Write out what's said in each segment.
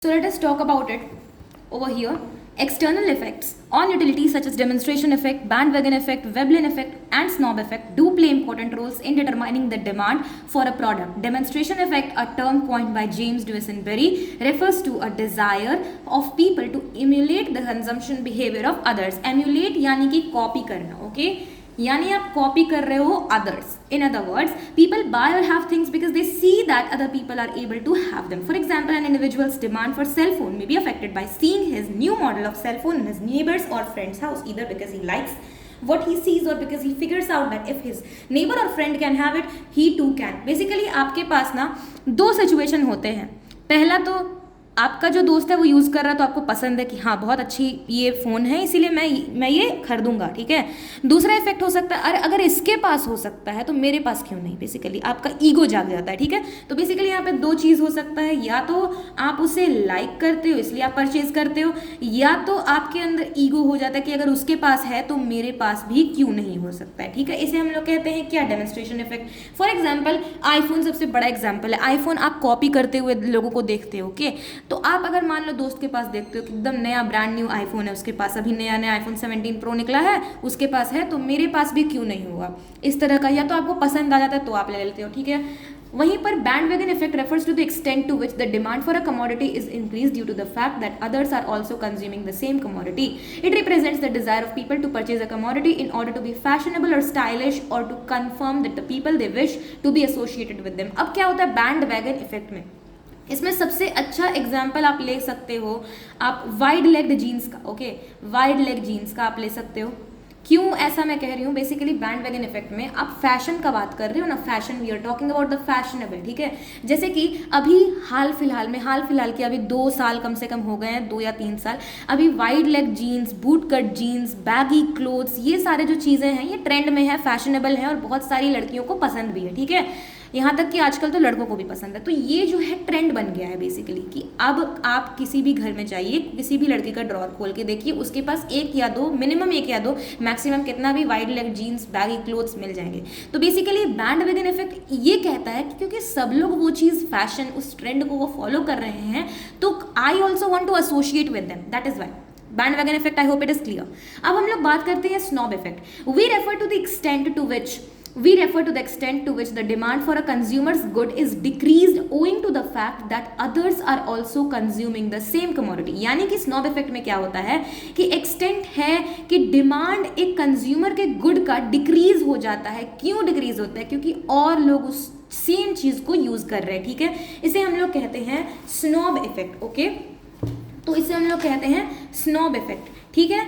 So let us talk about it over here. External effects on utilities such as demonstration effect, bandwagon effect, Veblen effect, and snob effect do play important roles in determining the demand for a product. Demonstration effect, a term coined by James Dusenberry, refers to a desire of people to emulate the consumption behavior of others. Emulate यानी कि copy करना, okay? यानी आप copy कर रहे हो others. In other words, people buy or have things because they see that other people are able to have them. For example, an individual's demand for cell phone may be affected by seeing his new model of cell phone in his neighbor's or friend's house, either because he likes what he sees or because he figures out that if his neighbor or friend can have it, he too can. Basically आपके पास ना दो situation होते हैं. पहला तो आपका जो दोस्त है वो यूज़ कर रहा है तो आपको पसंद है कि हाँ बहुत अच्छी ये फ़ोन है इसीलिए मैं ये खरीदूंगा, ठीक है. दूसरा इफेक्ट हो सकता है, अरे अगर इसके पास हो सकता है तो मेरे पास क्यों नहीं. बेसिकली आपका ईगो जाग जाता है, ठीक है. तो बेसिकली यहाँ पे दो चीज़ हो सकता है, या तो आप उसे लाइक करते हो इसलिए आप परचेज करते हो, या तो आपके अंदर ईगो हो जाता है कि अगर उसके पास है तो मेरे पास भी क्यों नहीं हो सकता है, ठीक है. इसे हम लोग कहते हैं क्या, demonstration effect. For example iPhone सबसे बड़ा एग्जाम्पल है. आईफोन आप कॉपी करते हुए लोगों को देखते हो, ओके. तो आप अगर मान लो दोस्त के पास देखते हो कि एकदम नया ब्रांड न्यू आईफोन है उसके पास, अभी नया नया आईफोन 17 प्रो निकला है उसके पास है, तो मेरे पास भी क्यों नहीं होगा, इस तरह का. या तो आपको पसंद आ जाता है तो आप ले लेते हो, ठीक है. वहीं पर bandwagon effect refers to the extent to which the demand for a commodity is increased due to the fact that others are also consuming the same commodity. It represents the desire of people to purchase a commodity in order to be fashionable or stylish or to confirm that the people they wish to be associated with them. अब क्या होता है bandwagon effect में, इसमें सबसे अच्छा example आप ले सकते हो आप वाइड लेग्ड जीन्स का, ओके. वाइड लेग जीन्स का आप ले सकते हो. क्यों ऐसा मैं कह रही हूँ, बेसिकली बैंडवैगन इफेक्ट में आप फैशन का बात कर रहे हो ना, fashion, we are talking about the fashionable, ठीक है. जैसे कि अभी हाल फिलहाल के अभी 2 साल कम से कम हो गए हैं, 2 या 3 साल, अभी wide leg jeans, boot cut jeans, baggy clothes, ये सारे जो चीज़ें हैं ये ट्रेंड में है, फैशनेबल है और बहुत सारी लड़कियों को पसंद भी है, ठीक है. यहाँ तक कि आजकल तो लड़कों को भी पसंद है. तो ये जो है ट्रेंड बन गया है बेसिकली कि अब आप किसी भी घर में जाइए, किसी भी लड़की का ड्रॉर खोल के देखिए, उसके पास एक या दो, मिनिमम एक या दो, मैक्सिमम कितना भी wide leg jeans, baggy clothes मिल जाएंगे. तो बेसिकली बैंडवैगन इफेक्ट ये कहता है कि क्योंकि सब लोग वो चीज़ फैशन, उस ट्रेंड को वो फॉलो कर रहे हैं, तो I also want to associate with them, that is why bandwagon effect. I hope it is clear. अब हम लोग बात करते हैं snob effect. We refer to the extent to which the demand for a consumer's good is decreased owing to the fact that others are also consuming the same commodity. यानी कि snob effect में क्या होता है कि extent है कि demand एक consumer के good का decrease हो जाता है. क्यों decrease होता है, क्योंकि और लोग उस सेम चीज़ को यूज़ कर रहे हैं, ठीक है. इसे हम लोग कहते हैं snob effect, ओके. तो इसे हम लोग कहते हैं स्नॉब इफेक्ट, ठीक है.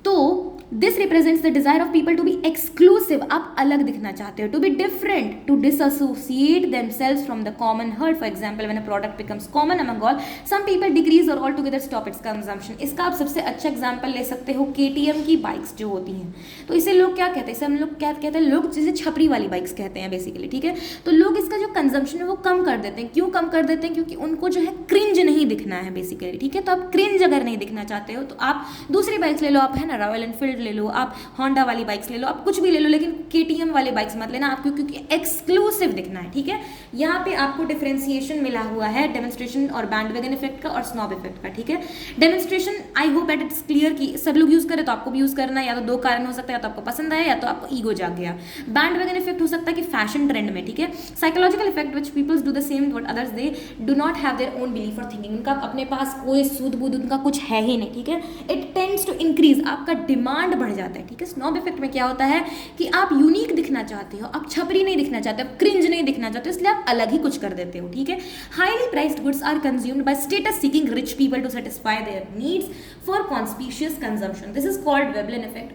तो this represents the desire of people to be exclusive, आप अलग दिखना चाहते हो, to be different, to disassociate themselves from the common herd. For example, when a product becomes common among all, some people decrease or all together stop its consumption. इसका आप सबसे अच्छा example ले सकते हो KTM की बाइक्स जो होती हैं. तो इसे लोग क्या कहते हैं, इसे हम लोग क्या कहते हैं, लोग जिसे छपरी वाली बाइक्स कहते हैं बेसिकली, ठीक है. तो लोग इसका जो कंजम्पशन है वो कम कर देते हैं. क्यों कम कर देते हैं, क्योंकि उनको जो है क्रिंज नहीं दिखना है बेसिकली, ठीक है. तो आप क्रिंज अगर नहीं दिखना चाहते हो तो आप दूसरी बाइक्स ले लो, आप है ना रॉयल एनफील्ड ले लो, आप होंडा वाली बाइक्स ले लो, आप कुछ भी ले लो, लेकिन KTM वाले बाइक्स मत लेना आपको, क्योंकि एक्सक्लूसिव दिखना है, ठीक है. यहाँ पे आपको डिफरेंशिएशन मिला हुआ है डेमोन्स्ट्रेशन और बैंडवैगन इफेक्ट का और स्नॉब इफेक्ट का, ठीक है. Demonstration, I hope that it's clear कि सब लोग यूज करें तो आपको भी यूज करना है. या तो दो कारण हो सकता है, या तो आपको पसंद आया या तो आपको ईगो जाग गया. बैंडवैगन इफेक्ट हो सकता है कि फैशन ट्रेंड में, ठीक है. Psychological effect which peoples do the same what others they do not have their own belief और थिंकिंग. उनका अपने पास कोई सूद बूद उनका कुछ है ही नहीं, ठीक है. इट टेंड्स टू इंक्रीज, आपका डिमांड बढ़ जाता है, ठीक है. स्नॉब इफेक्ट में क्या होता है कि आप यूनिक दिखना चाहते हो, आप छपरी नहीं दिखना चाहते, आप क्रिंज नहीं दिखना चाहते, इसलिए आप अलग ही कुछ कर देते हो, ठीक है. Highly priced goods are consumed by status seeking rich people to satisfy their needs for conspicuous consumption. This is called Veblen effect,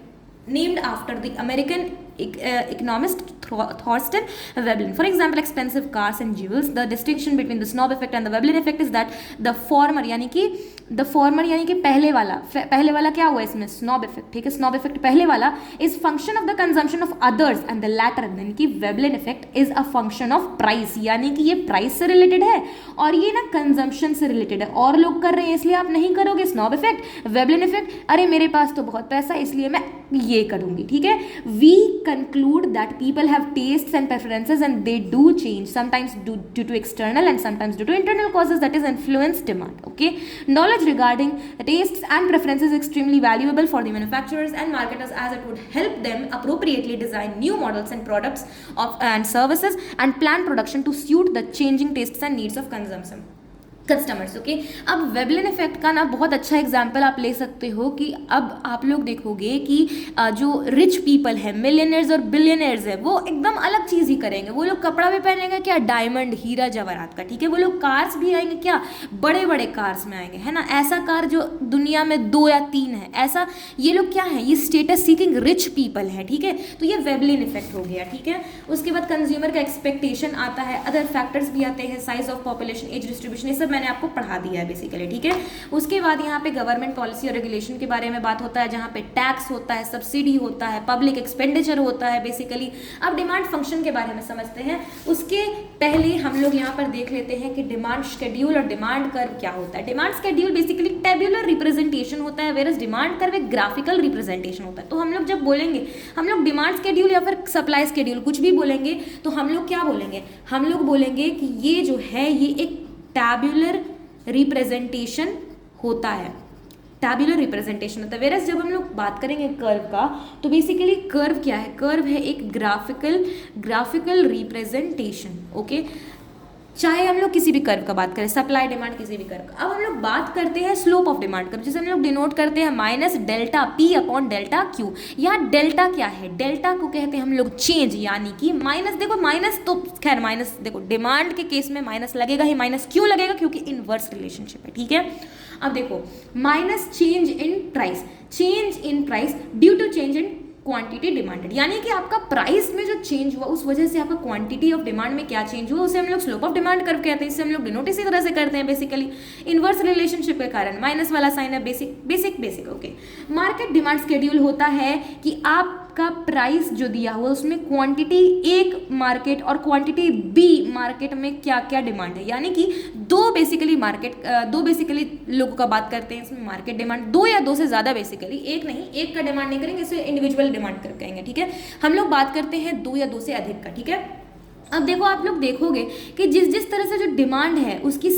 named after the American economist Thorsten Veblen. For example, expensive cars and jewels. The distinction between the snob effect and the Veblen effect is that the former यानी कि the former यानी कि पहले वाला क्या हुआ इसमें, snob effect, ठीक है, स्नॉब इफेक्ट पहले वाला is function of the consumption of others and the latter यानी कि Veblen effect is a function of price, यानी कि ये प्राइस से रिलेटेड है और ये ना कंजम्पशन से रिलेटेड है, और लोग कर रहे हैं इसलिए आप नहीं करोगे। स्नॉब इफेक्ट, वेबलिन इफेक्ट, अरे मेरे पास तो बहुत पैसा है इसलिए मैं ये करूंगी, ठीक है। We conclude that people have tastes and preferences and they do change sometimes due to external and sometimes due to internal causes that is influence demand, okay. Knowledge regarding tastes and preferences is extremely valuable for the manufacturers and marketers as it would help them appropriately design new models and products and services and plan production to suit the changing tastes and needs of customers, okay. अब Veblen effect का ना बहुत अच्छा example आप ले सकते हो कि अब आप लोग देखोगे कि जो रिच पीपल है, मिलियनर्स और बिलियनर्स है, वो एकदम अलग चीज़ ही करेंगे। वो लोग कपड़ा भी पहनेंगे क्या, डायमंड हीरा जवाहरात का, ठीक है। वो लोग कार्स भी आएंगे क्या, बड़े बड़े कार्स में आएंगे, है ना। ऐसा कार जो दुनिया में 2 या 3 है, ऐसा ये लोग क्या है, ये स्टेटस सीकिंग रिच पीपल है, ठीक है। तो ये वेबलिन इफेक्ट हो गया, ठीक है। उसके बाद कंज्यूमर का एक्सपेक्टेशन आता है, अदर फैक्टर्स भी आते हैं, size of population, age distribution, ये सब मैंने आपको पढ़ा दिया है बेसिकली, ठीक है। उसके बाद यहाँ पे गवर्नमेंट पॉलिसी और रेगुलेशन के बारे में बात होता है, जहाँ पे टैक्स होता है, सब्सिडी होता है, पब्लिक एक्सपेंडिचर होता है बेसिकली। अब डिमांड फंक्शन के बारे में समझते हैं। उसके पहले हम लोग यहाँ पर देख लेते हैं कि डिमांड शेड्यूल और डिमांड कर्व क्या होता है। Demand schedule basically tabular representation होता है, वेरस डिमांड कर्व एक ग्राफिकल रिप्रेजेंटेशन होता है। तो हम लोग जब बोलेंगे, हम लोग डिमांड शेड्यूल या फिर सप्लाई शेड्यूल कुछ भी बोलेंगे, तो हम लोग क्या बोलेंगे, हम लोग बोलेंगे कि ये जो है ये एक टैब्यूलर रिप्रेजेंटेशन होता है, टैब्यूलर रिप्रेजेंटेशन होता है। वेरस जब हम लोग बात करेंगे कर्व का, तो बेसिकली कर्व क्या है, कर्व है एक ग्राफिकल रिप्रेजेंटेशन, ओके। चाहे हम लोग किसी भी कर्व का बात करें, सप्लाई डिमांड किसी भी कर्व का। अब हम लोग बात करते हैं स्लोप ऑफ डिमांड कर्व, जिसे हम लोग डिनोट करते हैं minus delta P upon delta Q. यहाँ डेल्टा क्या है, डेल्टा को कहते हैं हम लोग चेंज, यानी कि माइनस, देखो माइनस तो खैर माइनस, देखो डिमांड के केस में माइनस लगेगा ही, माइनस क्यों लगेगा, क्योंकि इनवर्स रिलेशनशिप है, ठीक है। अब देखो minus change in price due to change in quantity demanded, यानी कि आपका प्राइस में जो चेंज हुआ उस वजह से आपका क्वांटिटी ऑफ डिमांड में क्या चेंज हुआ, उसे हम लोग स्लोप ऑफ डिमांड कर्व कहते हैं। इससे हम लोग डिनोट इसी तरह से करते हैं बेसिकली, इनवर्स रिलेशनशिप के कारण माइनस वाला साइन है, basic, okay. Market demand schedule होता है कि आपका प्राइस जो दिया हुआ उसमें क्वांटिटी एक मार्केट और क्वांटिटी बी मार्केट में क्या क्या डिमांड है, यानी कि दो बेसिकली लोगों का बात करते हैं इसमें मार्केट डिमांड, 2 या 2 से ज़्यादा बेसिकली, एक नहीं, एक का डिमांड नहीं करेंगे, इसे इंडिविजुअल डिमांड कर कहेंगे, ठीक है। हम लोग बात करते हैं 2 या 2 से अधिक का, ठीक है। अब देखो आप लोग देखोगे कि जिस तरह से जो डिमांड है उसकी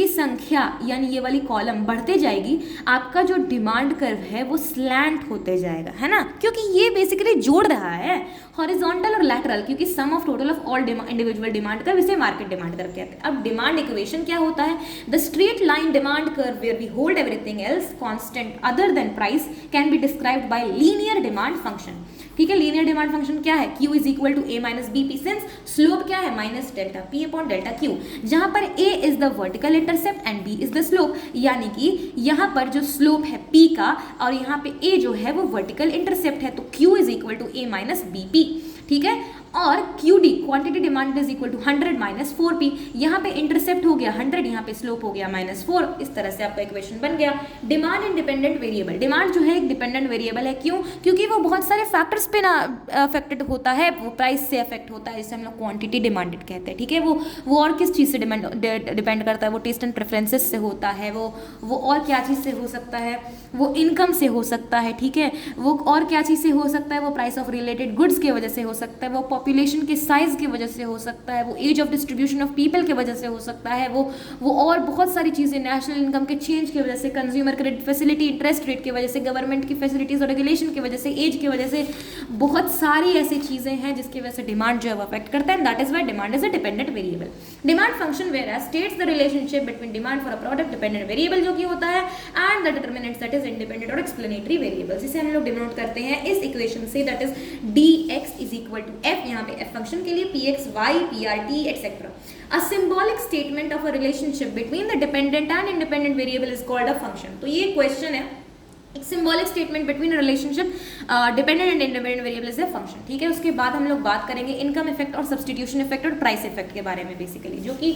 संख्या यानी ये वाली कॉलम बढ़ते जाएगी, आपका जो डिमांड कर्व है वो स्लैंट होते जाएगा, है ना, क्योंकि ये बेसिकली जोड़ रहा है हॉरिजॉन्टल और लैटरल, क्योंकि sum of total of all individual demand curve, इसे मार्केट डिमांड कर्व कहते हैं। अब डिमांड इक्वेशन क्या होता है, the straight line demand curve where we hold everything else constant other than price can be described by linear demand function, ठीक है। Linear demand function क्या है, Q is equal to A minus B P, since slope क्या है minus delta P upon delta Q, जहां पर A is the vertical intercept and B is the slope, यानी कि यहाँ पर जो स्लोप है P का और यहाँ पे A जो है वो वर्टिकल इंटरसेप्ट है, तो Q is equal to A minus B P, ठीक है। और QD quantity demand is equal to 100 minus 4P, यहाँ पे इंटरसेप्ट हो गया 100, यहाँ पे स्लोप हो गया -4, इस तरह से आपका इक्वेशन बन गया। डिमांड इंडिपेंडेंट वेरिएबल, डिमांड जो है एक डिपेंडेंट वेरिएबल है, क्यों, क्योंकि वो बहुत सारे फैक्टर्स पे ना अफेक्टेड होता है, वो प्राइस से अफेक्ट होता है, जिसे हम लोग क्वांटिटी डिमांडेड कहते हैं, ठीक है। वो और किस चीज़ से डिपेंड करता है, वो टेस्ट एंड प्रेफरेंसेस से होता है, वो और क्या चीज़ से हो सकता है, वो इनकम से हो सकता है, ठीक है। वो और क्या चीज़ से हो सकता है, वो प्राइस ऑफ रिलेटेड गुड्स की वजह से हो सकता है, वो पॉपुलेशन के साइज की वजह से हो सकता है, वो age of distribution of people की वजह से हो सकता है, वो और बहुत सारी चीज़ें, नेशनल इनकम के चेंज की वजह से, consumer credit facility, interest rate की वजह से, गवर्नमेंट की फैसिलिटीज़ और रेगुलेशन की वजह से, एज की वजह से, बहुत सारी ऐसी चीज़ें हैं जिसकी वजह से डिमांड जो है वो अफेक्ट करता है, that is why demand is a dependent variable. Demand function where as states the relationship between demand for a product, dependent variable जो कि होता है, and the determinants that is independent और एक्सप्लेनेटरी वेरिएबल्स, जिसे हम लोग डिनोट करते हैं इस इक्वेशन से, that is dx is equal to f, यहाँ पे f फंक्शन के लिए px, y, prt, etc. A symbolic statement of a relationship between the dependent and independent variable is called a function. तो ये क्वेश्चन है एक symbolic statement between relationship dependent and independent variable is a function, ठीक है। उसके बाद हम लोग बात करेंगे इनकम इफेक्ट और सब्सटीट्यूशन इफेक्ट और प्राइस इफेक्ट के बारे में बेसिकली, जो कि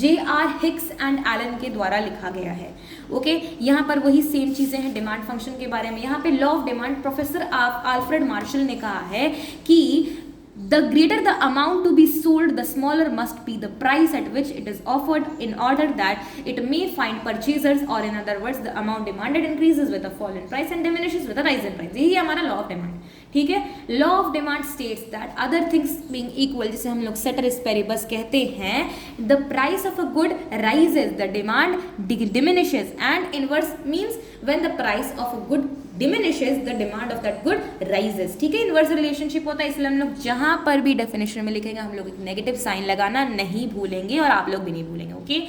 J.R. हिक्स एंड एलन के द्वारा लिखा गया है। ओके, यहाँ पर वही सेम चीजें हैं डिमांड फंक्शन के बारे में। यहाँ पे law of demand professor Alfred Marshall ने कहा है कि the greater the amount to be sold, the smaller must be the price at which it is offered in order that it may find purchasers, or in other words the amount demanded increases with a fall in price and diminishes with a rise in price। यही हमारा law of demand, ठीक है। Law of demand states that other things being equal, जिसे हम लोग ceteris paribus कहते हैं, the price of a good rises, the demand diminishes, and inverse means when the price of a good diminishes, the demand of that good rises, ठीक है। Inverse relationship होता है, इसलिए हम लोग जहां पर भी डेफिनेशन में लिखेंगे हम लोग एक नेगेटिव साइन लगाना नहीं भूलेंगे, और आप लोग भी नहीं भूलेंगे। ओके,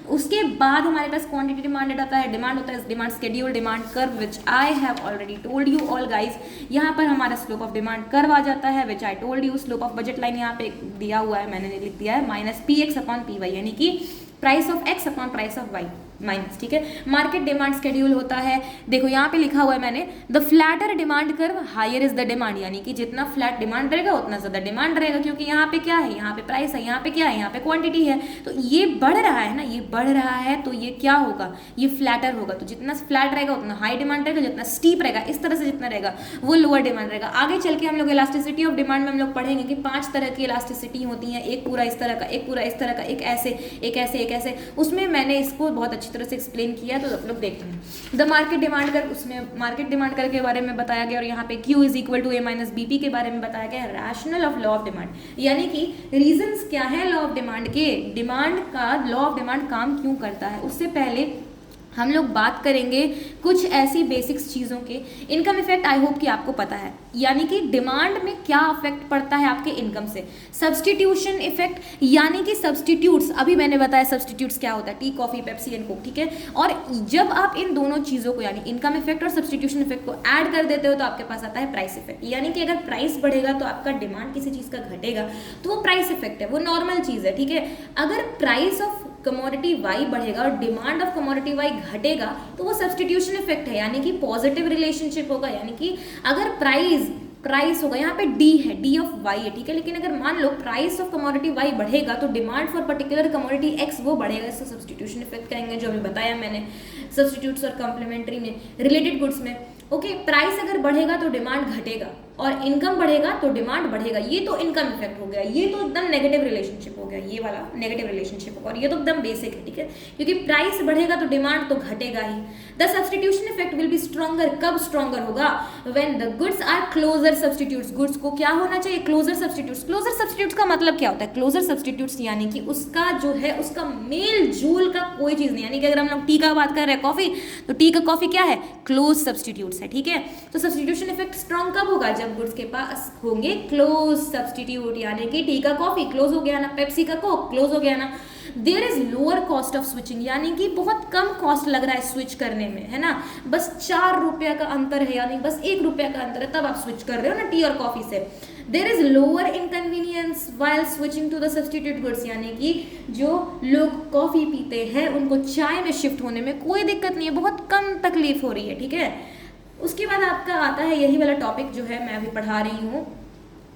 उसके बाद हमारे पास क्वांटिटी डिमांडेड आता है, डिमांड होता है demand schedule, demand curve, which I have already told you all guys. यहाँ पर हमारा स्लोप ऑफ डिमांड कर्व आ जाता है, which I told you. Slope of budget line यहाँ पे दिया हुआ है, मैंने लिख दिया है माइनस PX अपॉन PY, यानी कि price of X upon price of Y minus, ठीक है। मार्केट डिमांड स्केड्यूल होता है, देखो यहाँ पे लिखा हुआ है मैंने, the flatter demand curve higher is the demand, यानी कि जितना फ्लैट डिमांड रहेगा उतना ज्यादा डिमांड रहेगा, क्योंकि यहाँ पे क्या है, यहाँ पे प्राइस है, यहाँ पे क्या है, यहाँ पे क्वांटिटी है। तो ये बढ़ रहा है ना, ये बढ़ रहा है, तो ये क्या होगा, ये फ्लैटर होगा। तो जितना फ्लैट रहेगा उतना हाई डिमांड रहेगा, जितना स्टीप रहेगा इस तरह से जितना रहेगा वो लोअर डिमांड रहेगा। आगे चल के हम लोग इलास्टिसिटी ऑफ डिमांड में हम लोग पढ़ेंगे कि 5 तरह की इलास्टिसिटी होती है, एक पूरा इस तरह का, एक पूरा इस तरह का, एक ऐसे, एक ऐसे, एक ऐसे। उसमें मैंने इसको बहुत अच्छी तरह से एक्सप्लेन किया, तो आप लोग देख लें। द मार्केट डिमांड कर, उसमें मार्केट डिमांड कर के बारे में बताया गया, और यहाँ पे Q is equal to A minus BP के बारे में बताया गया। Rational of law of demand, यानी कि रीजंस क्या है लॉ ऑफ डिमांड के, डिमांड का लॉ ऑफ डिमांड काम क्यों करता है। उससे पहले हम लोग बात करेंगे कुछ ऐसी बेसिक्स चीज़ों के। इनकम इफेक्ट आई होप कि आपको पता है, यानी कि डिमांड में क्या इफेक्ट पड़ता है आपके इनकम से। सब्सटीट्यूशन इफेक्ट, यानी कि सब्सटीट्यूट्स, अभी मैंने बताया सब्सटीट्यूट्स क्या होता है, T, coffee, Pepsi and Coke, ठीक है। और जब आप इन दोनों चीज़ों को, यानी इनकम इफेक्ट और सब्सटीट्यूशन इफेक्ट को ऐड कर देते हो तो आपके पास आता है प्राइस इफेक्ट, यानी कि अगर प्राइस बढ़ेगा तो आपका डिमांड किसी चीज़ का घटेगा, तो वो प्राइस इफेक्ट है, वो नॉर्मल चीज़ है, ठीक है। अगर प्राइस ऑफ कमोडिटी Y बढ़ेगा और डिमांड ऑफ कमोडिटी Y घटेगा तो वो सब्सटीट्यूशन इफेक्ट है, यानी कि पॉजिटिव रिलेशनशिप होगा। यानी कि अगर प्राइस होगा, यहाँ पे D है, D ऑफ Y है, ठीक है। लेकिन अगर मान लो प्राइस ऑफ कमोडिटी Y बढ़ेगा तो demand for particular commodity X वो बढ़ेगा, इसको सब्सटीट्यूशन इफेक्ट कहेंगे, जो अभी बताया मैंने सब्सटीट्यूट्स और कॉम्प्लीमेंट्री में, रिलेटेड गुड्स में। ओके, प्राइस अगर बढ़ेगा तो डिमांड घटेगा, और इनकम बढ़ेगा तो डिमांड बढ़ेगा। ये तो इनकम इफेक्ट हो गया, ये तो एकदम नेगेटिव रिलेशनशिप हो गया, ये वाला नेगेटिव रिलेशनशिप होगा, और ये तो एकदम बेसिक है, ठीक है। क्योंकि प्राइस बढ़ेगा तो डिमांड तो घटेगा ही। The substitution effect will be stronger, कब स्ट्रॉन्गर होगा, when the goods are closer substitutes. Goods को क्या होना चाहिए, क्लोजर सब्सटीट्यूट्स। क्लोजर सब्सटीट्यूट्स का मतलब क्या होता है, क्लोजर सब्सटीट्यूट्स यानी कि उसका जो है उसका मेल जोल का कोई चीज नहीं, यानी कि अगर हम लोग टी का बात कर रहे हैं कॉफी, तो टी का कॉफी क्या है, क्लोज सब्सटीट्यूट्स है, ठीक है। तो सब्सटीट्यूशन इफेक्ट स्ट्रॉन्ग कब होगा, जब गुड्स के पास होंगे क्लोज सब्सटीट्यूट, यानी कि टी का कॉफी क्लोज हो गया ना, पेप्सी का कोक क्लोज हो गया ना। There is lower cost of switching, यानी कि बहुत कम कॉस्ट लग रहा है स्विच करने में, है ना। बस 4 रुपया का अंतर है, यानी बस 1 रुपया का अंतर है, तब आप स्विच कर रहे हो ना टी और कॉफी से। There is lower inconvenience while switching to the substitute goods, यानी कि जो लोग कॉफी पीते हैं उनको चाय में शिफ्ट होने में कोई दिक्कत नहीं है, बहुत कम तकलीफ हो रही है, ठीक है। उसके बाद आपका आता है यही वाला टॉपिक जो है मैं अभी पढ़ा रही हूँ,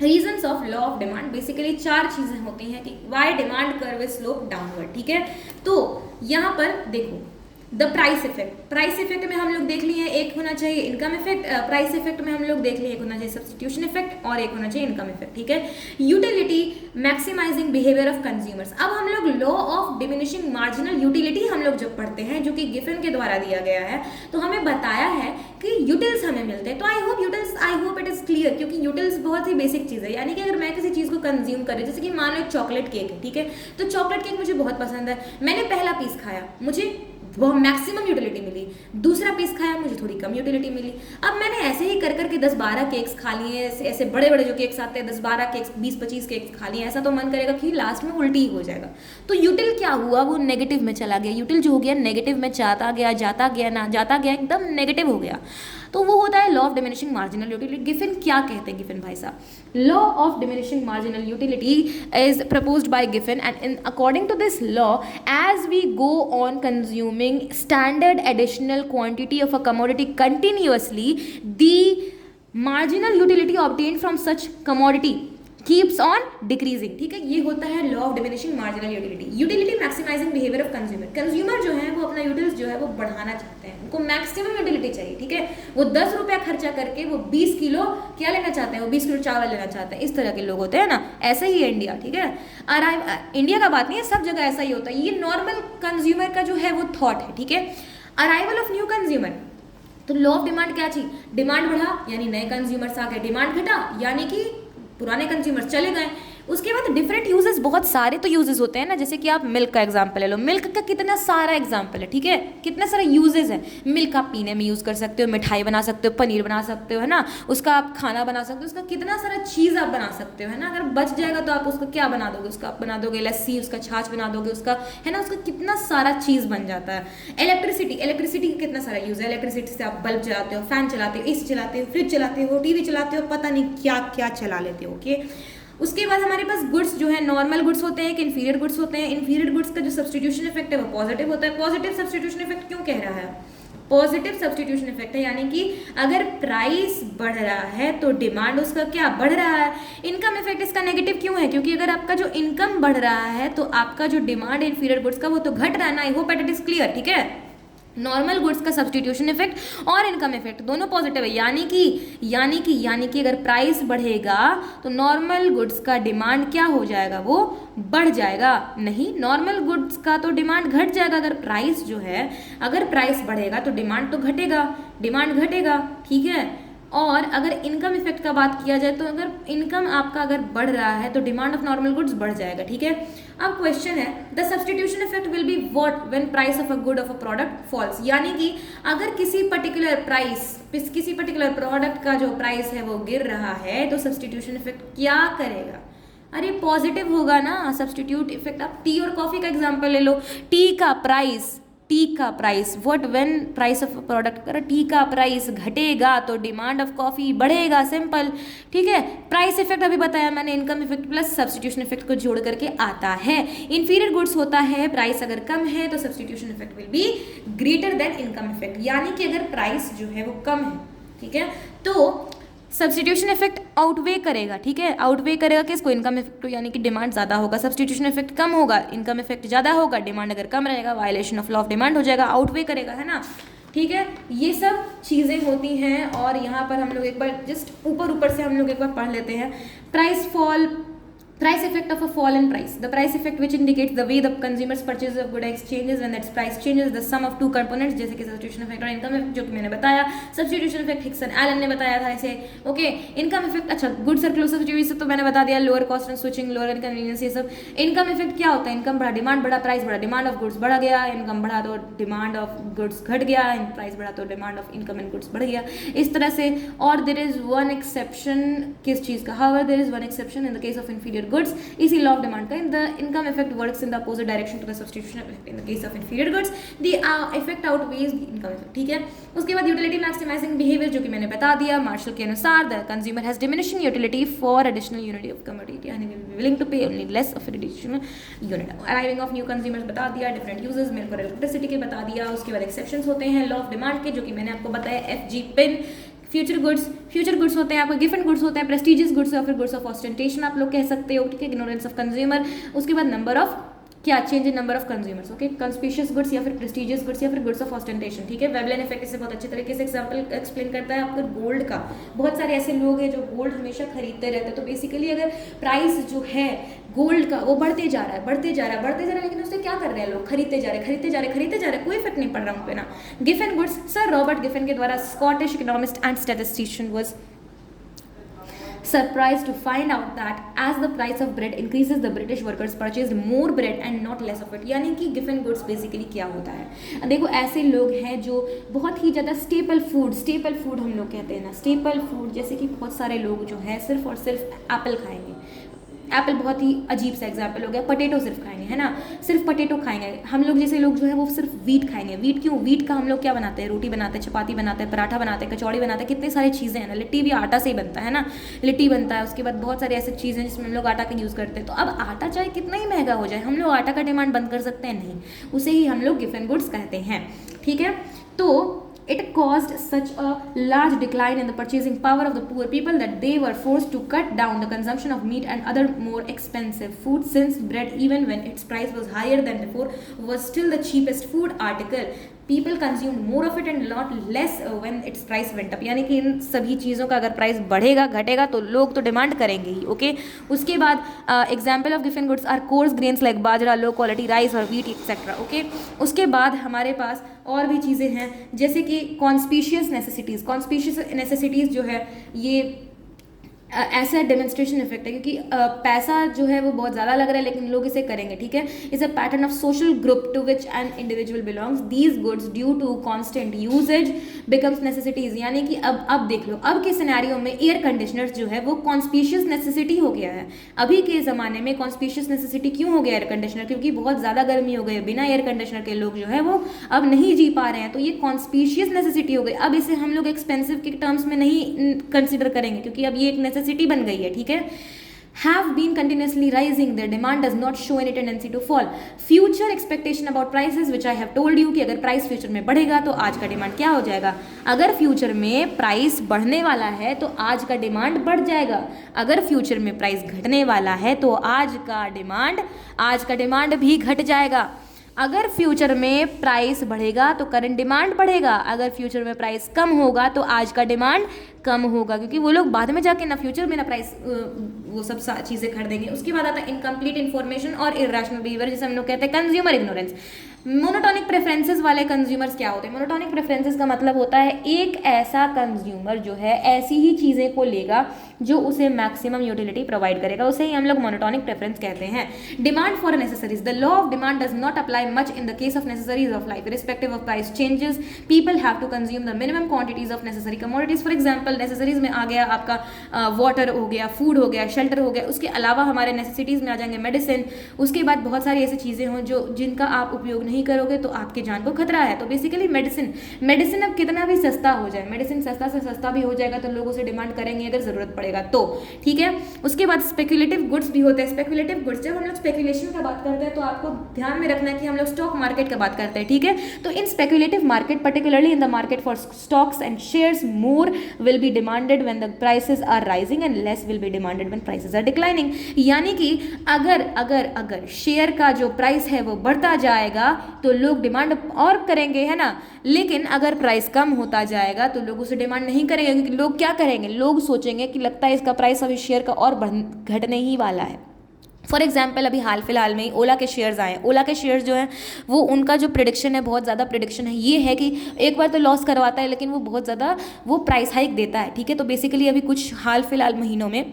reasons of law of demand. Basically 4 चीजें होती हैं कि why demand curve is slope downward, ठीक है। तो यहाँ पर देखो the price effect, price effect में हम लोग देख लिए एक होना चाहिए इनकम इफेक्ट, प्राइस इफेक्ट में हम लोग देख लिए एक होना चाहिए सब्सटीट्यूशन इफेक्ट और एक होना चाहिए इनकम इफेक्ट, ठीक है। Utility maximising behaviour of consumers. अब हम लोग law of diminishing marginal utility हम लोग जब पढ़ते हैं, जो कि गिफन के द्वारा दिया गया है, तो हमें बताया है कि यूटिल्स हमें मिलते हैं। तो I hope it is clear, क्योंकि यूटिल्स बहुत ही बेसिक चीज़ है। यानी कि अगर मैं किसी चीज़ को कंज्यूम कर रही हूँ, जैसे कि मान लो एक चॉकलेट केक है, ठीक है, तो चॉकलेट केक मुझे बहुत पसंद है, मैंने पहला पीस खाया, मुझे बहुत मैक्सिमम यूटिलिटी मिली, दूसरा पीस खाया मुझे थोड़ी कम यूटिलिटी मिली। अब मैंने ऐसे ही कर करके 10-12 केक्स खा लिए, ऐसे बड़े बड़े जो केक्स आते हैं 10-12 केक्स 20-25 केक्स खा लिए, ऐसा तो मन करेगा कि लास्ट में उल्टी ही हो जाएगा। तो यूटिल क्या हुआ, वो नेगेटिव में चला गया। यूटिल जो हो गया नेगेटिव में जाता गया ना जाता गया, एकदम नेगेटिव हो गया। तो वो होता है law of diminishing marginal utility. Giffen क्या कहते हैं गिफिन भाई साहब? Law of diminishing marginal utility is proposed by Giffen and in according to this law as we go on consuming standard additional quantity of a commodity continuously, the marginal utility obtained from such commodity keeps on decreasing। ठीक है, ये होता है law of diminishing marginal utility. Utility maximising behaviour of consumer. Consumer जो है वो अपना utility जो है वो बढ़ाना चाहते हैं, उनको मैक्सिमम यूटिलिटी चाहिए। ठीक है, वो 10 रुपया खर्चा करके वो 20 किलो क्या लेना चाहते हैं, वो 20 किलो चावल लेना चाहते हैं। इस तरह के लोग होते हैं ना, ऐसा ही है इंडिया। ठीक है, इंडिया का बात नहीं है, सब जगह ऐसा ही होता है। ये नॉर्मल कंज्यूमर का जो है वो थॉट है। ठीक है, अराइवल ऑफ न्यू कंज्यूमर, तो लॉ ऑफ डिमांड क्या चीज? डिमांड बढ़ा यानी नए कंज्यूमर्स आ गए, डिमांड घटा यानी कि पुराने कंज्यूमर्स चले गए। उसके बाद डिफरेंट यूजेस, बहुत सारे तो यूजेस होते हैं ना, जैसे कि आप मिल्क का एग्जांपल ले लो। मिल्क का कितना सारा एग्जांपल है। ठीक है, कितना सारा यूजेस है। मिल्क आप पीने में यूज़ कर सकते हो, मिठाई बना सकते हो, पनीर बना सकते हो, है ना, उसका आप खाना बना सकते हो, उसका कितना सारा चीज़ आप बना सकते हो, है ना। अगर बच जाएगा तो आप उसका क्या बना दोगे? उसका आप बना दोगे लस्सी, उसका छाछ बना दोगे, उसका, है ना, उसका कितना सारा चीज़ बन जाता है। इलेक्ट्रिसिटी, इलेक्ट्रिसिटी का कितना सारा यूज़ है। इलेक्ट्रिसिटी से आप बल्ब जलाते हो, फैन चलाते हो, एसी चलाते हो, फ्रिज चलाते हो, टीवी चलाते हो, पता नहीं क्या क्या चला लेते हो। ओके, उसके बाद हमारे पास गुड्स जो है नॉर्मल गुड्स होते हैं, एक इन्फीरियर गुड्स होते हैं। इन्फीरियर गुड्स का जो सब्स्टिट्यूशन इफेक्ट है वो पॉजिटिव होता है। पॉजिटिव सब्स्टिट्यूशन इफेक्ट क्यों कह रहा है? पॉजिटिव सब्स्टिट्यूशन इफेक्ट है यानी कि अगर प्राइस बढ़ रहा है तो डिमांड उसका क्या बढ़ रहा है। इनकम इफेक्ट इसका नेगेटिव क्यों है? क्योंकि अगर आपका जो इनकम बढ़ रहा है तो आपका जो डिमांड इन्फीरियर गुड्स का वो तो घट रहा है ना। I hope it is clear. ठीक है, नॉर्मल गुड्स का सब्स्टिट्यूशन इफेक्ट और इनकम इफेक्ट दोनों पॉजिटिव है, यानी कि अगर प्राइस बढ़ेगा तो नॉर्मल गुड्स का डिमांड क्या हो जाएगा? वो बढ़ जाएगा। नहीं, नॉर्मल गुड्स का तो डिमांड घट जाएगा। अगर प्राइस जो है, अगर प्राइस बढ़ेगा तो डिमांड तो घटेगा, डिमांड घटेगा। ठीक है, और अगर इनकम इफेक्ट का बात किया जाए तो अगर इनकम आपका अगर बढ़ रहा है तो डिमांड ऑफ नॉर्मल गुड्स बढ़ जाएगा। ठीक है, अब क्वेश्चन है the substitution effect will be what when price of a good of a product falls. यानी कि अगर किसी पर्टिकुलर प्रोडक्ट का जो प्राइस है वो गिर रहा है तो सब्स्टिट्यूशन इफेक्ट क्या करेगा? अरे पॉजिटिव होगा ना। सब्स्टिट्यूट इफेक्ट, आप टी और कॉफी का एग्जांपल ले लो। टी का price what when price of product, अगर टी का प्राइस घटेगा तो डिमांड ऑफ कॉफी बढ़ेगा, सिंपल। ठीक है, प्राइस इफेक्ट अभी बताया मैंने, income effect plus substitution effect को जोड़ करके आता है। इंफीरियर गुड्स होता है प्राइस अगर कम है तो substitution effect will be greater than income effect, यानी कि अगर प्राइस जो है वो कम है, ठीक है, तो सब्स्टिट्यूशन इफेक्ट आउटवे करेगा। ठीक है, आउटवे करेगा किसको? इनकम इफेक्ट, यानी कि डिमांड ज़्यादा होगा, सब्स्टिट्यूशन इफेक्ट कम होगा, इनकम इफेक्ट ज़्यादा होगा, डिमांड अगर कम रहेगा violation of law of demand हो जाएगा, आउटवे करेगा, है ना। ठीक है, ये सब चीज़ें होती हैं और यहाँ पर हम लोग एक बार जस्ट ऊपर से हम लोग एक बार पढ़ लेते हैं। Price effect of a fall in price. The price effect which indicates the way the consumer's purchase of good exchanges when its price changes the sum of two components, जैसे कि substitution effect और income effect, जो कि मैंने बताया। substitution effect Hickson Elon ने बताया था इसे। ओके, income effect, अच्छा गुड्स और क्लोज से तो मैंने बता दिया, lower cost and switching, lower inconvenience, ये सब। इनकम इफेक्ट क्या होता है? इनकम बढ़ा, डिमांड बढ़ा, प्राइस बढ़ा, डिमांड ऑफ गुड्स बढ़ गया, इनकम बढ़ा तो डिमांड ऑफ गुड्स घट गया, प्राइस बढ़ा तो demand of income and goods बढ़ गया, इस तरह से। और देयर इज वन एक्सेप्शन, किस चीज़ का? However there is one exception in the case of inferior goods. इसी लॉ ऑफ डिमांड का, the income effect works in the opposite direction to the substitution effect in the case of inferior goods, the effect outweighs the income effect. ठीक है, उसके बाद utility maximising behaviour, जो कि मैंने बता दिया। मार्शल के अनुसार the consumer has diminishing utility for additional unit of commodity and will be willing to pay only less of additional unit. Arriving of new consumers बता दिया, डिफरेंट यूजेस मिल्क और इलेक्ट्रिसिटी के बता दिया। उसके बाद एक्सेप्शंस होते हैं लॉ ऑफ डिमांड के, जो कि मैंने आपको बताया, FG पिन। फ्यूचर गुड्स होते हैं, आपको गिफन गुड्स होते हैं, प्रेस्टिजियस गुड्स या फिर गुड्स ऑफ ऑस्टेंटेशन आप लोग कह सकते हो। ठीक है, इग्नोरेंस ऑफ कंज्यूमर। उसके बाद नंबर ऑफ क्या? Change in number of consumers. Okay, conspicuous goods या फिर प्रेस्टिजियस गुड्स या फिर गुड्स ऑफ ऑस्टेंटेशन। ठीक है, वेबलेन इफेक्ट इससे बहुत अच्छे तरीके से एग्जांपल एक्सप्लेन करता है आपको गोल्ड का। बहुत सारे ऐसे लोग हैं जो गोल्ड हमेशा खरीदते रहते हैं, तो बेसिकली अगर प्राइस जो है गोल्ड का वो बढ़ते जा रहा है, लेकिन उससे क्या कर रहे हैं लोग? खरीदते जा रहे, कोई इफेक्ट नहीं पड़ रहा उन पे ना। Giffen goods, sir Robert Giffen के द्वारा, Scottish economist and statistician, was surprised to find out that as the price of bread increases the British workers purchased more bread and not less of it। यानी कि Giffen goods basically क्या होता है? देखो, ऐसे लोग हैं जो बहुत ही ज़्यादा स्टेपल फूड हम लोग कहते हैं ना, स्टेपल फूड, जैसे कि बहुत सारे लोग जो है सिर्फ और सिर्फ एप्पल खाएंगे, एप्पल बहुत ही अजीब सा एग्जाम्पल हो गया, पोटैटो सिर्फ खाएंगे, है ना, सिर्फ पोटैटो खाएंगे। हम लोग जैसे लोग जो है वो सिर्फ वीट खाएंगे। वीट क्यों? वीट का हम लोग क्या बनाते हैं, रोटी बनाते हैं, चपाती बनाते हैं, पराठा बनाते हैं, कचौड़ी बनाते हैं, कितनी सारी चीज़ें हैं ना। लिट्टी भी आटा से ही बनता है ना, लिट्टी बनता है। उसके बाद बहुत सारी ऐसी चीज़ें जिसमें हम लोग आटा का यूज़ करते हैं। तो अब आटा चाहे कितना ही महंगा हो जाए, हम लोग आटा का डिमांड बंद कर सकते हैं? नहीं, उसे ही हम लोग गिवन गुड्स कहते हैं, ठीक है। तो it caused such a large decline in the purchasing power of the poor people that they were forced to cut down the consumption of meat and other more expensive food, since bread, even when its price was higher than before, was still the cheapest food article. People consumed more of it and lot less when its price went up. यानी कि इन सभी चीज़ों का अगर price बढ़ेगा घटेगा तो लोग तो डिमांड करेंगे ही, ओके। उसके बाद example of given goods are coarse grains like bajra, low quality rice और व्हीट एक्सेट्रा, ओके। उसके बाद हमारे पास और भी चीज़ें हैं जैसे कि कॉन्स्पीशियस नेसेसिटीज़। कॉन्स्पीशियस नेसेसिटीज़ जो है ये ऐसा डेमोन्स्ट्रेशन इफेक्ट है, क्योंकि पैसा जो है वो बहुत ज़्यादा लग रहा है लेकिन लोग इसे करेंगे, ठीक है। Is a pattern of social group to which an individual belongs. These goods due to constant usages becomes necessities. यानी कि अब देख लो, अब के सिनेरियो में एयर कंडीशनर जो है वो कॉन्स्पीशियस नेसेसिटी हो गया है। अभी के ज़माने में कॉन्स्पीशियस नेसेसिटी क्यों हो गया एयर कंडीशनर? क्योंकि बहुत ज़्यादा गर्मी हो गई, बिना एयर कंडीशनर के लोग जो है वो अब नहीं जी पा रहे हैं, तो ये कॉन्स्पीशियस नेसेसिटी हो गई। अब इसे हम लोग एक्सपेंसिव के टर्म्स में नहीं कंसिडर करेंगे क्योंकि अब ये एक नेसेसिटी बन गई है, ठीक है। Have been continuously rising, their demand does not show any tendency to fall. Future expectation about prices which I have told you कि अगर प्राइस फ्यूचर में बढ़ेगा तो आज का डिमांड क्या हो जाएगा? अगर फ्यूचर में प्राइस बढ़ने वाला है तो आज का डिमांड बढ़ जाएगा। अगर फ्यूचर में प्राइस घटने वाला है तो आज का डिमांड भी घट जाएगा। अगर फ्यूचर में प्राइस बढ़ेगा तो करंट डिमांड बढ़ेगा। अगर फ्यूचर में प्राइस कम होगा तो आज का डिमांड कम होगा, क्योंकि वो लोग बाद में जाके ना फ्यूचर में ना प्राइस वो सब चीज़ें खरीदेंगे। उसके बाद आता है इनकम्प्लीट इन्फॉर्मेशन और इरेशनल बिहेवियर, जिसे हम लोग कहते हैं कंज्यूमर इग्नोरेंस। मोनोटोनिक प्रेफरेंसेस वाले कंज्यूमर्स क्या होते हैं? मोनोटोनिक प्रेफरेंसेस का मतलब होता है एक ऐसा कंज्यूमर जो है ऐसी ही चीज़ें को लेगा जो उसे मैक्सिमम यूटिलिटी प्रोवाइड करेगा, उसे ही हम लोग मोनोटोनिक प्रेफरेंस कहते हैं। Demand for necessaries. The law of demand does not apply much in the case of necessaries of life. Respective of price changes, people have to consume the minimum quantities of necessary commodities. For example, necessaries में आ गया आपका water हो गया, food हो गया, shelter हो गया। उसके अलावा हमारे नेसेसिटीज़ में आ जाएंगे मेडिसिन। उसके बाद बहुत सारी ऐसी चीज़ें हों जो जिनका आप उपयोग नहीं करोगे तो आपके जान को खतरा है। तो बेसिकली मेडिसिन अब कितना भी सस्ता हो जाए, मेडिसिन सस्ता से सस्ता भी हो जाएगा तो लोग उसे डिमांड करेंगे अगर ज़रूरत पड़ेगा तो, ठीक है। उसके बाद स्पेकुलेटिव गुड्स भी होते हैं। स्पेकुलेटिव गुड्स, जब हम लोग स्पेकुलेशन का बात करते हैं तो आपको ध्यान में रखना है कि हम लोग स्टॉक मार्केट का बात करते हैं, ठीक है। तो in speculative market, particularly in the market for stocks and shares, more will be demanded when the prices are rising and less will be demanded when prices are declining. यानी कि अगर शेयर का जो प्राइस है वो बढ़ता जाएगा तो लोग डिमांड और करेंगे, है ना। लेकिन अगर प्राइस कम होता जाएगा तो लोग उसे डिमांड नहीं करेंगे, क्योंकि लोग क्या करेंगे, लोग सोचेंगे कि लगता है इसका प्राइस अभी शेयर का और घटने ही वाला है। फॉर एग्जाम्पल, अभी हाल फिलहाल में ही ओला के शेयर्स आए। ओला के शेयर्स जो हैं वो, उनका जो प्रेडिक्शन है, बहुत ज़्यादा प्रेडिक्शन है, ये है कि एक बार तो लॉस करवाता है लेकिन वो बहुत ज़्यादा वो प्राइस हाइक देता है, ठीक है। तो बेसिकली अभी कुछ हाल फिलहाल महीनों में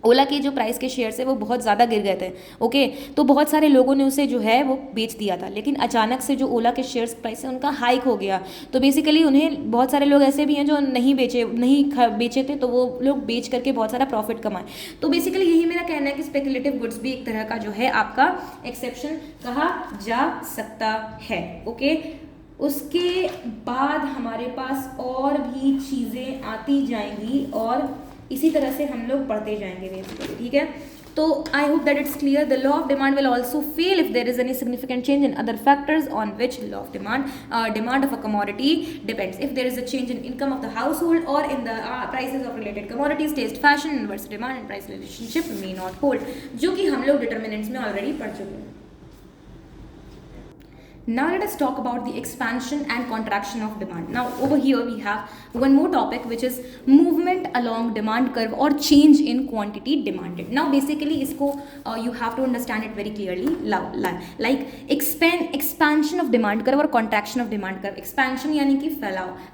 ओला के जो प्राइस के शेयर्स है वो बहुत ज़्यादा गिर गए थे, ओके। तो बहुत सारे लोगों ने उसे जो है वो बेच दिया था, लेकिन अचानक से जो ओला के शेयर्स प्राइस है उनका हाइक हो गया। तो बेसिकली उन्हें, बहुत सारे लोग ऐसे भी हैं जो नहीं बेचे थे, तो वो लोग बेच करके बहुत सारा प्रॉफिट कमाए। तो बेसिकली यही मेरा कहना है कि स्पेकुलेटिव गुड्स भी एक तरह का जो है आपका एक्सेप्शन कहा जा सकता है, ओके। उसके बाद हमारे पास और भी चीज़ें आती जाएंगी और इसी तरह से हम लोग पढ़ते जाएंगे बेसिकली, ठीक है। तो I hope that it's clear. The law of demand will also fail if there is any significant change in other factors on which law of demand of a commodity depends. If there is a change in income of the household or in the prices of related commodities, taste, fashion, inverse demand and price relationship may not hold, जो कि हम लोग determinants में already पढ़ चुके हैं। Now let us talk about the expansion and contraction of demand. Now over here we have one more topic, which is movement along demand curve or change in quantity demanded. Now basically इसको you have to understand it very clearly, like expansion of demand curve और contraction of demand curve. Expansion यानी कि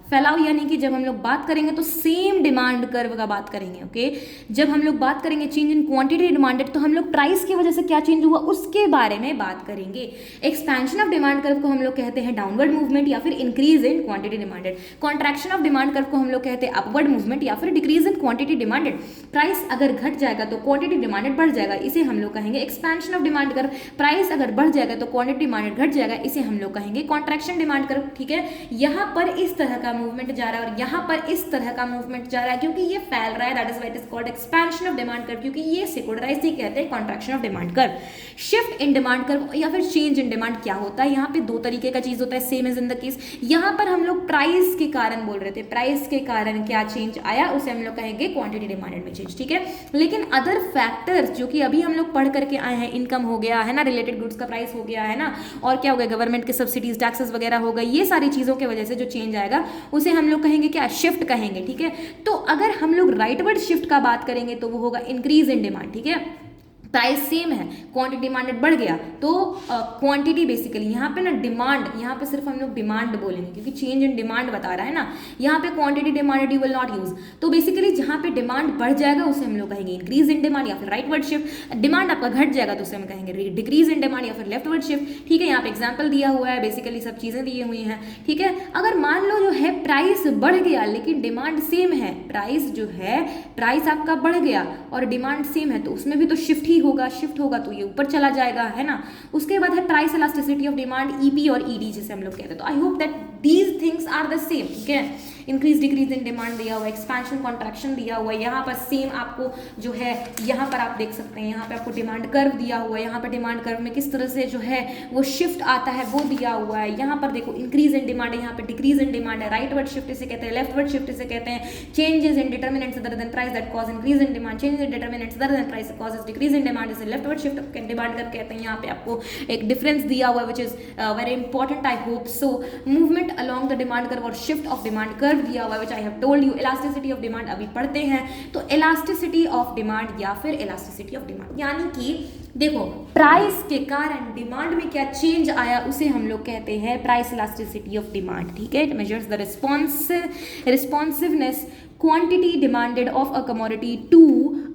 फैलाव यानी कि जब हम लोग बात करेंगे तो सेम डिमांड कर्व का बात करेंगे, ओके। जब हम लोग बात करेंगे चेंज इन क्वांटिटी डिमांडेड तो हम लोग प्राइस की वजह से क्या चेंज हुआ उसके बारे में बात करेंगे। एक्सपेंशन ऑफ डिमांड कर्व को हम लोग कहते हैं डाउनवर्ड मूवमेंट या फिर increase in quantity demanded. Contraction of demand curve को हम लोग कहते हैं अपवर्ड मूवमेंट या फिर decrease in quantity demanded. Price अगर घट जाएगा तो क्वांटिटी डिमांडेड बढ़ जाएगा, इसे हम लोग कहेंगे expansion of demand curve. Price अगर बढ़ जाएगा तो क्वांटिटी डिमांडेड घट जाएगा, इसे हम लोग कहेंगे कॉन्ट्रैक्शन डिमांड कर्व। ठीक है, यहाँ पर इस तरह का मूवमेंट जा रहा है और यहाँ पर इस तरह का मूवमेंट जा रहा है, क्योंकि ये फैल रहा है, that is why it is called expansion of demand curve, क्योंकि ये सिकुड़राइज ही कहते हैं contraction of demand curve. Shift in demand curve या फिर चेंज इन डिमांड क्या होता है, यहाँ पे दो तरीके का चीज होता है, same as in the case. यहाँ पर हम लोग प्राइस के कारण बोल रहे थे, प्राइस के कारण क्या चेंज आया उसे हम लोग कहेंगे क्वांटिटी डिमांडेड में चेंज। ठीक है, लेकिन अदर फैक्टर्स जो कि अभी हम लोग पढ़ करके आए हैं, इनकम हो गया है ना, रिलेटेड गुड्स का प्राइस हो गया है ना, और क्या हो गया, गवर्नमेंट के सब्सिडीज टैक्सेस वगैरह हो गए, ये सारी चीजों की वजह से जो चेंज आएगा उसे हम लोग कहेंगे क्या, शिफ्ट कहेंगे। ठीक है, तो अगर हम लोग राइटवर्ड शिफ्ट का बात करेंगे तो वो होगा इंक्रीज इन डिमांड। ठीक है, प्राइस सेम है, क्वांटिटी डिमांडेड बढ़ गया तो क्वांटिटी बेसिकली यहाँ पे ना डिमांड, यहाँ पे सिर्फ हम लोग डिमांड बोलेंगे क्योंकि चेंज इन डिमांड बता रहा है ना, यहाँ पे quantity demanded you will not use. तो बेसिकली जहाँ पे डिमांड बढ़ जाएगा उसे हम लोग कहेंगे इंक्रीज इन डिमांड या फिर राइटवर्ड शिफ्ट। डिमांड आपका घट जाएगा तो उसे हम कहेंगे डिक्रीज इन डिमांड या फिर लेफ्टवर्ड शिफ्ट। ठीक है, यहाँ पे एग्जाम्पल दिया हुआ है, बेसिकली सब चीजें दी हुई हैं। ठीक है, अगर मान लो जो है प्राइस बढ़ गया लेकिन डिमांड सेम है, प्राइस जो है प्राइस आपका बढ़ गया और डिमांड सेम है तो उसमें भी तो शिफ्ट ही होगा, शिफ्ट होगा तो ये ऊपर चला जाएगा, है ना। उसके बाद है price elasticity of demand, EP और ईडी जिसे हम लोग कहते हैं। तो I hope that these things are the same. ठीक है, इंक्रीज डिक्रीज इन डिमांड दिया हुआ है, एक्सपेंशन कॉन्ट्रैक्शन दिया हुआ है, यहाँ पर सेम आपको जो है यहाँ पर आप देख सकते हैं, यहाँ पे आपको डिमांड कर्व दिया हुआ है, यहाँ पर डिमांड कर्व में किस तरह से जो है वो शिफ्ट आता है वो दिया हुआ है। यहाँ पर देखो इंक्रीज इन डिमांड है, यहाँ पे डिक्रीज इन डिमांड है, राइटवर्ड शिफ्ट इसे कहते हैं, लेफ्टवर्ड शिफ्ट इसे कहते हैं, changes in determinants other than price that cause increase in demand, changes in determinants other than price causes decrease in demand, इसे लेफ्टवर्ड शिफ्ट डिमांड कर्व कहते हैं। यहाँ पे आपको एक डिफरेंस दिया हुआ है which is very important, I hope so. Movement along the demand curve और शिफ्ट ऑफ डिमांड कर्व दिया हुआ है which I told you. Elasticity of demand अभी पढ़ते हैं, तो इलास्टिसिटी ऑफ डिमांड या फिर इलास्टिसिटी ऑफ डिमांड यानी कि देखो प्राइस के कारण डिमांड में क्या चेंज आया उसे हम लोग कहते हैं प्राइस इलास्टिसिटी ऑफ डिमांड। ठीक है, it measures the responsiveness quantity demanded of a commodity to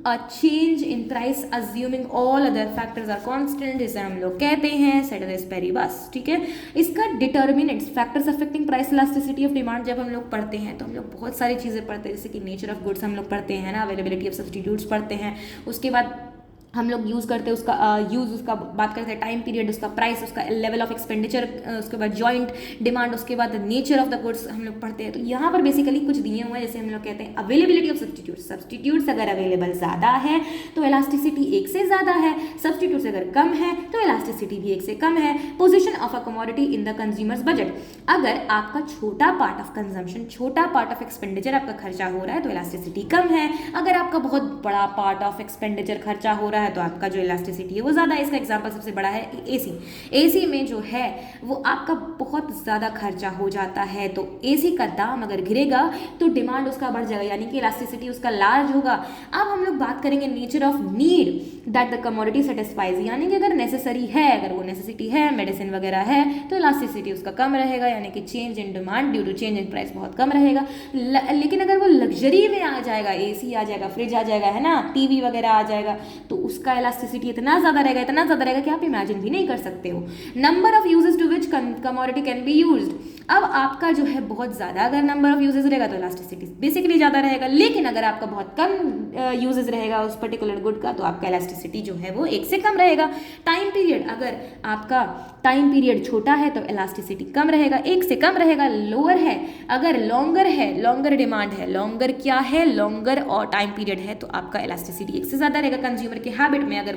a change in price assuming all other factors are constant, इसे हम लोग कहते हैं ceteris paribus। ठीक है, इसका determinants factors affecting price elasticity of demand जब हम लोग पढ़ते हैं तो हम लोग बहुत सारी चीज़ें पढ़ते हैं, जैसे कि नेचर ऑफ गुड्स हम लोग पढ़ते हैं ना, अवेलेबिलिटी ऑफ सब्स्टिट्यूट्स पढ़ते हैं, उसके बाद हम लोग यूज़ करते हैं उसका उसका बात करते हैं टाइम पीरियड, उसका प्राइस, उसका लेवल ऑफ एक्सपेंडिचर, उसके बाद जॉइंट डिमांड, उसके बाद नेचर ऑफ द गुड्स हम लोग पढ़ते हैं। तो यहाँ पर बेसिकली कुछ दिए हुए हैं, जैसे हम लोग कहते हैं अवेलेबिलिटी ऑफ सब्स्टिट्यूट्स अगर अवेलेबल ज़्यादा है तो इलास्टिसिटी एक से ज़्यादा है, सब्स्टिट्यूट्स अगर कम है तो इलास्टिसिटी भी एक से कम है। Position of a commodity in the consumers budget, अगर आपका छोटा पार्ट ऑफ कंजम्पशन, छोटा पार्ट ऑफ एक्सपेंडिचर आपका खर्चा हो रहा है तो इलास्टिसिटी कम है, अगर आपका बहुत बड़ा पार्ट ऑफ एक्सपेंडिचर खर्चा हो रहा है तो आपका जो इलास्टिसिटी है वो ज़्यादा है। इसका एग्जांपल सबसे बड़ा है एसी। एसी में जो है वो आपका बहुत ज़्यादा खर्चा हो जाता है तो एसी का दाम अगर गिरेगा तो डिमांड उसका बढ़ जाएगा, यानी कि इलास्टिसिटी उसका लार्ज होगा। अब हम लोग बात करेंगे nature of need that the commodity satisfies, यानी कि अगर नेसेसरी है, अगर वो नेसेसिटी है, मेडिसिन वगैरह है तो इलास्टिसिटी उसका कम रहेगा, यानी कि change in demand due to change in price बहुत कम रहेगा। लेकिन अगर वो लग्जरी में आ जाएगा, एसी आ जाएगा, फ्रिज आ जाएगा, है ना, टीवी वगैरह आ जाएगा, तो उसका इलास्टिसिटी इतना ज़्यादा रहेगा कि आप इमेजिन भी नहीं कर सकते हो। Number of uses to which commodity can be used, अब आपका जो है बहुत ज़्यादा अगर नंबर ऑफ यूजेस रहेगा तो इलास्टिसिटी बेसिकली ज़्यादा रहेगा, लेकिन अगर आपका बहुत कम यूजेस रहेगा उस पर्टिकुलर गुड का तो आपका इलास्टिसिटी जो है वो एक से कम रहेगा। टाइम पीरियड, अगर आपका टाइम पीरियड छोटा है तो इलास्टिसिटी कम रहेगा, एक से कम रहेगा। लोअर है, अगर लॉन्गर है, लॉन्गर डिमांड है, लॉन्गर क्या है, लॉन्गर और टाइम पीरियड है तो आपका इलास्टिसिटी एक से ज़्यादा रहेगा। कंज्यूमर के हैबिट में अगर